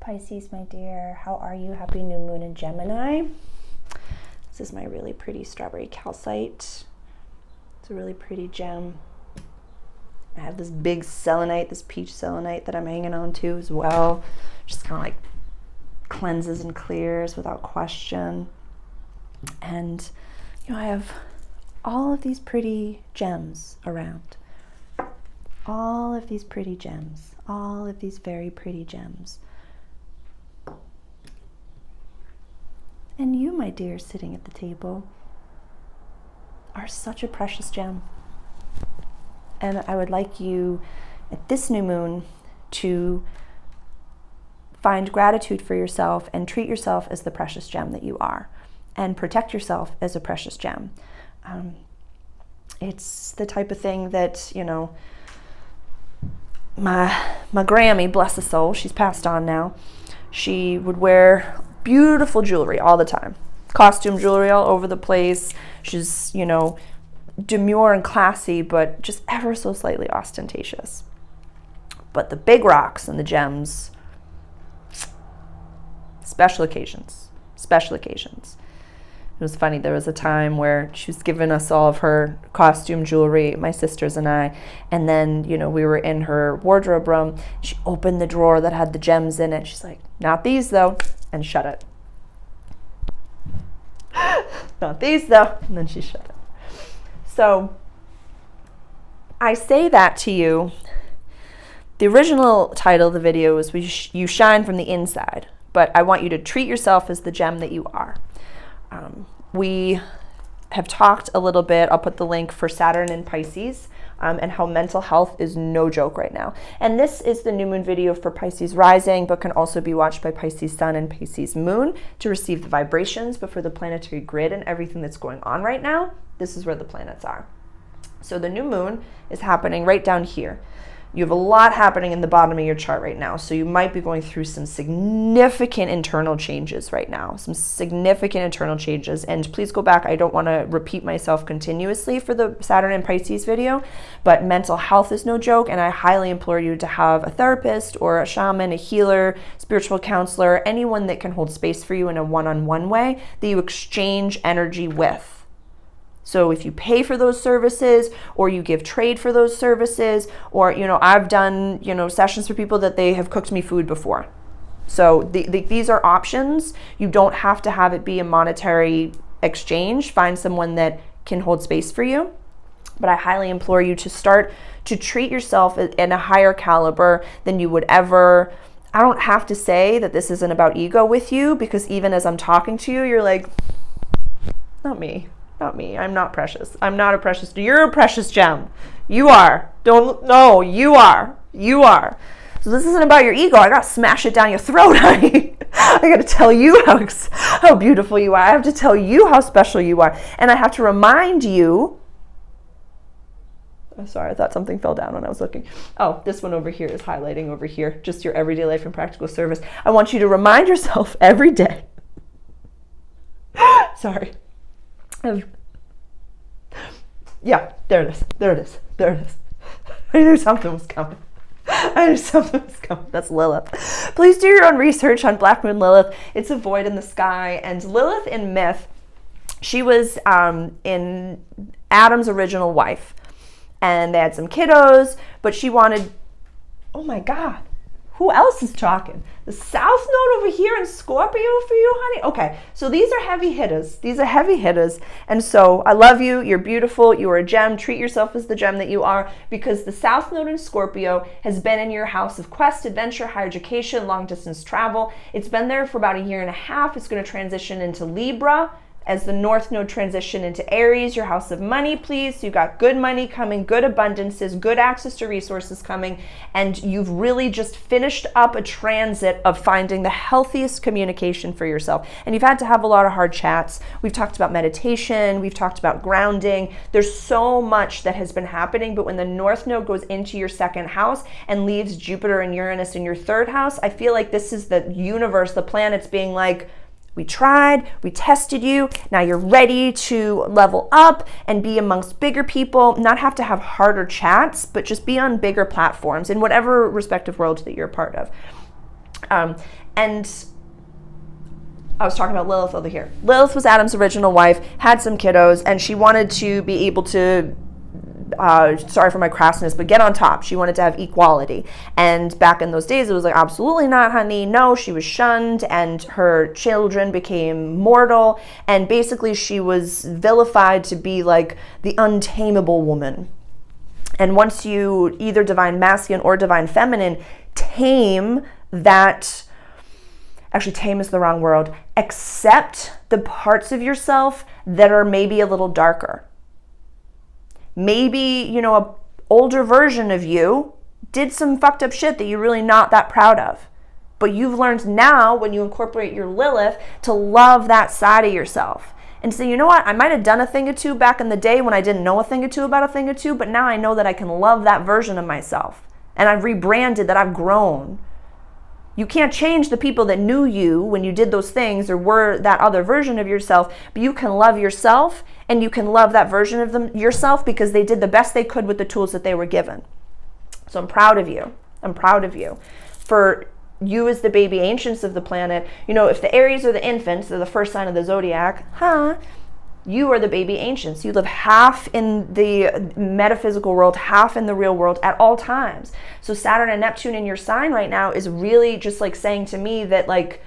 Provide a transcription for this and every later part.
Pisces, my dear. How are you? Happy new moon in Gemini. This is my really pretty strawberry calcite. It's a really pretty gem. I have this big selenite, this peach selenite that I'm hanging on to as well. Just kind of like cleanses and clears without question. And, I have all of these pretty gems around. All of these pretty gems. All of these very pretty gems. And you, my dear, sitting at the table, are such a precious gem. And I would like you, at this new moon, to find gratitude for yourself and treat yourself as the precious gem that you are, and protect yourself as a precious gem. It's the type of thing that, my Grammy, bless the soul, she's passed on now, she would wear beautiful jewelry all the time. Costume jewelry all over the place. She's, demure and classy, but just ever so slightly ostentatious. But the big rocks and the gems, special occasions. It was funny, there was a time where she was giving us all of her costume jewelry, my sisters and I, and then, we were in her wardrobe room. She opened the drawer that had the gems in it. She's like, not these though, and shut it. Not these though, and then she shut it. So I say that to you. The original title of the video was You Shine from the Inside, but I want you to treat yourself as the gem that you are. We have talked a little bit, I'll put the link for Saturn in Pisces, and how mental health is no joke right now. And this is the new moon video for Pisces rising, but can also be watched by Pisces sun and Pisces moon to receive the vibrations. But for the planetary grid and everything that's going on right now, this is where the planets are. So the new moon is happening right down here. You have a lot happening in the bottom of your chart right now. So you might be going through some significant internal changes right now, And please go back. I don't want to repeat myself continuously for the Saturn and Pisces video, but mental health is no joke. And I highly implore you to have a therapist or a shaman, a healer, spiritual counselor, anyone that can hold space for you in a one-on-one way that you exchange energy with. So if you pay for those services, or you give trade for those services, or, I've done, sessions for people that they have cooked me food before. So these are options. You don't have to have it be a monetary exchange. Find someone that can hold space for you. But I highly implore you to start to treat yourself in a higher caliber than you would ever. I don't have to say that this isn't about ego with you, because even as I'm talking to you, you're like, not me. I'm not precious. I'm not a precious. You're a precious gem. You are. You are. So this isn't about your ego. I got to smash it down your throat, honey. I got to tell you how beautiful you are. I have to tell you how special you are. And I have to remind you. I'm sorry, I thought something fell down when I was looking. Oh, this one over here is highlighting over here. Just your everyday life and practical service. I want you to remind yourself every day. Sorry. Yeah, there it is. I knew something was coming. That's Lilith. Please do your own research on Black Moon Lilith. It's a void in the sky. And Lilith in myth, she was in Adam's original wife. And they had some kiddos, but she wanted, oh my God, who else is talking? The South Node over here in Scorpio for you, honey? Okay, so these are heavy hitters. And so I love you. You're beautiful. You are a gem. Treat yourself as the gem that you are, because the South Node in Scorpio has been in your house of quest, adventure, higher education, long distance travel. It's been there for about 1.5 years. It's going to transition into Libra as the North Node transition into Aries, your house of money, please. So you got good money coming, good abundances, good access to resources coming, and you've really just finished up a transit of finding the healthiest communication for yourself. And you've had to have a lot of hard chats. We've talked about meditation, we've talked about grounding. There's so much that has been happening, but when the North Node goes into your second house and leaves Jupiter and Uranus in your third house, I feel like this is the universe, the planets being like, we tried, we tested you, now you're ready to level up and be amongst bigger people, not have to have harder chats, but just be on bigger platforms in whatever respective world that you're a part of. And I was talking about Lilith over here. Lilith was Adam's original wife, had some kiddos, and she wanted to be able to, sorry for my crassness, but get on top. She wanted to have equality. And back in those days, it was like, absolutely not, honey. No, she was shunned, and her children became mortal. And basically, she was vilified to be like the untamable woman. And once you either divine masculine or divine feminine tame that, actually tame is the wrong word, accept the parts of yourself that are maybe a little darker. Maybe, you know, an older version of you did some fucked up shit that you're really not that proud of. But you've learned now, when you incorporate your Lilith, to love that side of yourself. And say, you know what, I might have done a thing or two back in the day when I didn't know a thing or two about a thing or two, but now I know that I can love that version of myself. And I've rebranded, that I've grown. You can't change the people that knew you when you did those things or were that other version of yourself, but you can love yourself, and you can love that version of them yourself because they did the best they could with the tools that they were given. So I'm proud of you. I'm proud of you. For you as the baby ancients of the planet, you know, if the Aries are the infants, they're the first sign of the zodiac, you are the baby ancients. You live half in the metaphysical world, half in the real world at all times. So Saturn and Neptune in your sign right now is really just like saying to me that like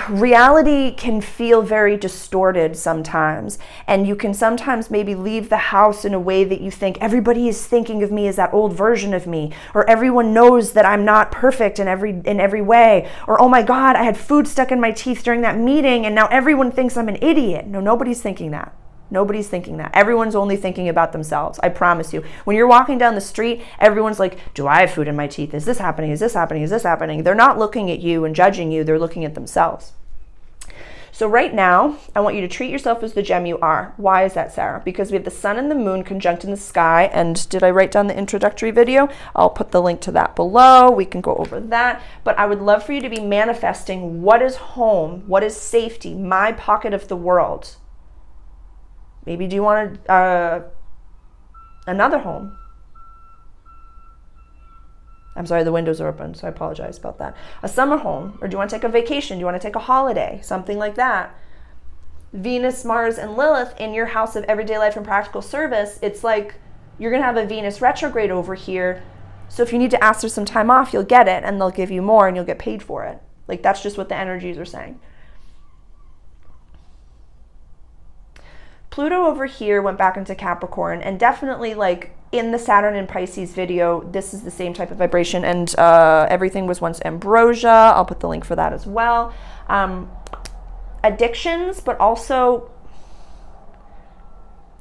reality can feel very distorted sometimes, and you can sometimes maybe leave the house in a way that you think everybody is thinking of me as that old version of me, or everyone knows that I'm not perfect in every way, or oh my God, I had food stuck in my teeth during that meeting and now everyone thinks I'm an idiot. No, nobody's thinking that. Nobody's thinking that. Everyone's only thinking about themselves. I promise you. When you're walking down the street, everyone's like, do I have food in my teeth? Is this happening? Is this happening? Is this happening? They're not looking at you and judging you. They're looking at themselves. So right now, I want you to treat yourself as the gem you are. Why is that, Sarah? Because we have the sun and the moon conjunct in the sky. And did I write down the introductory video? I'll put the link to that below. We can go over that. But I would love for you to be manifesting what is home, what is safety, my pocket of the world. Maybe do you want another home? I'm sorry, the windows are open, so I apologize about that. A summer home, or do you want to take a vacation? Do you want to take a holiday? Something like that. Venus, Mars, and Lilith in your house of everyday life and practical service, it's like you're going to have a Venus retrograde over here. So if you need to ask for some time off, you'll get it, and they'll give you more, and you'll get paid for it. Like, that's just what the energies are saying. Pluto over here went back into Capricorn, and definitely like in the Saturn and Pisces video, this is the same type of vibration, and everything was once ambrosia. I'll put the link for that as well. Addictions, but also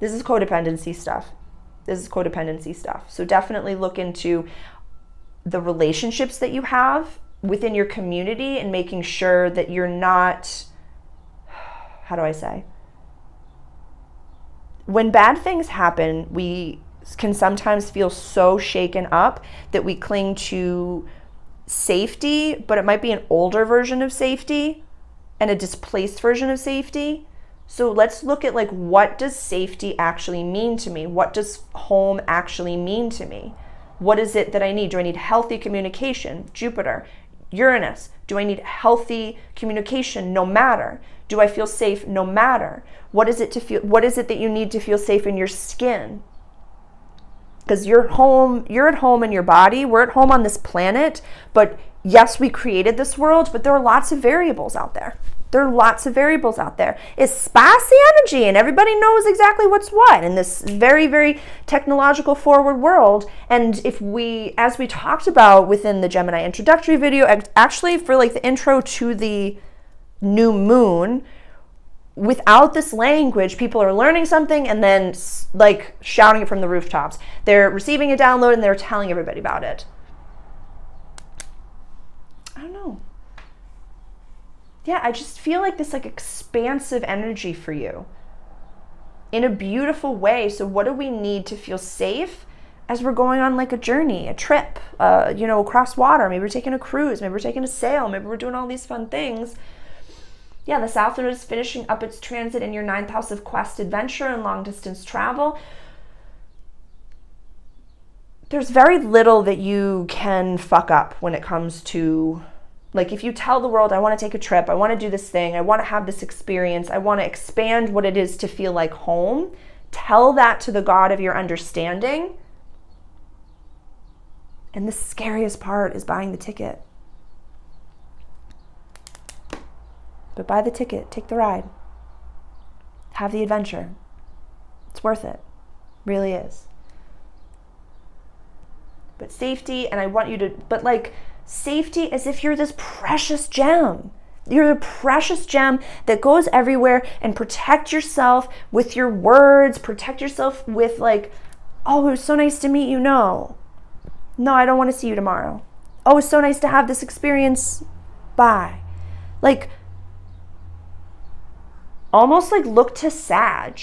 this is codependency stuff. This is codependency stuff. So definitely look into the relationships that you have within your community and making sure that you're not, how do I say? When bad things happen, we can sometimes feel so shaken up that we cling to safety, but it might be an older version of safety and a displaced version of safety. So let's look at like, what does safety actually mean to me? What does home actually mean to me? What is it that I need? Do I need healthy communication? Jupiter, Uranus, do I need healthy communication no matter? Do I feel safe no matter? What is it that you need to feel safe in your skin? Because you're at home in your body. We're at home on this planet, but yes, we created this world, but there are lots of variables out there. It's spicy energy, and everybody knows exactly what's what in this very, very technological forward world. And if we, as we talked about within the Gemini introductory video, actually for like the intro to the new moon, without this language, people are learning something and then like shouting it from the rooftops. They're receiving a download and they're telling everybody about it. I don't know. Yeah, I just feel like this like expansive energy for you in a beautiful way. So what do we need to feel safe as we're going on like a journey, a trip, across water? Maybe we're taking a cruise, maybe we're taking a sail, maybe we're doing all these fun things. Yeah, the South Node is finishing up its transit in your 9th house of quest, adventure, and long distance travel. there's very little that you can fuck up when it comes to, like, if you tell the world, I want to take a trip, I want to do this thing, I want to have this experience, I want to expand what it is to feel like home, tell that to the God of your understanding. And the scariest part is buying the ticket. But buy the ticket, take the ride, have the adventure. It's worth it, really is. But safety, and I want you to, but like safety as if you're this precious gem. You're a precious gem that goes everywhere, and protect yourself with your words, protect yourself with like, oh, it was so nice to meet you. No, I don't want to see you tomorrow. Oh, it's so nice to have this experience. Bye. Like, almost like look to Sag.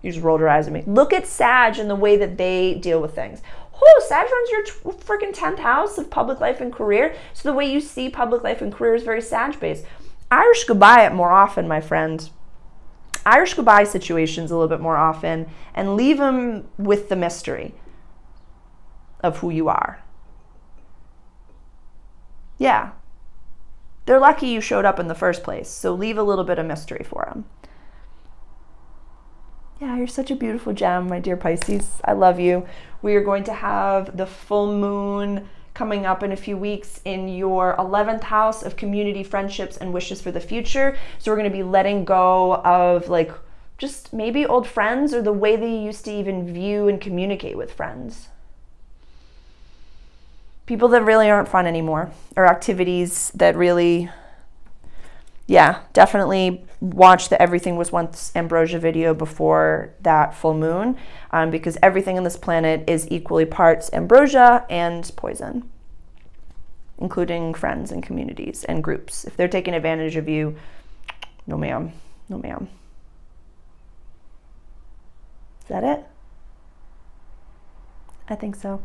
You just rolled your eyes at me. Look at Sag and the way that they deal with things. Oh, Sag runs your freaking 10th house of public life and career. So the way you see public life and career is very Sag-based. Irish goodbye it more often, my friend. Irish goodbye situations a little bit more often, and leave them with the mystery of who you are. Yeah. They're lucky you showed up in the first place, so leave a little bit of mystery for them. Yeah, you're such a beautiful gem, my dear Pisces. I love you. We are going to have the full moon coming up in a few weeks in your 11th house of community, friendships, and wishes for the future. So we're going to be letting go of like just maybe old friends, or the way that you used to even view and communicate with friends. People that really aren't fun anymore, or activities that really, yeah, definitely watch the Everything Was Once Ambrosia video before that full moon, because everything on this planet is equally parts ambrosia and poison, including friends and communities and groups. If they're taking advantage of you, no ma'am, no ma'am. Is that it? I think so.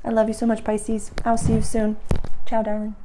I love you so much, Pisces. I'll see you soon. Ciao, darling.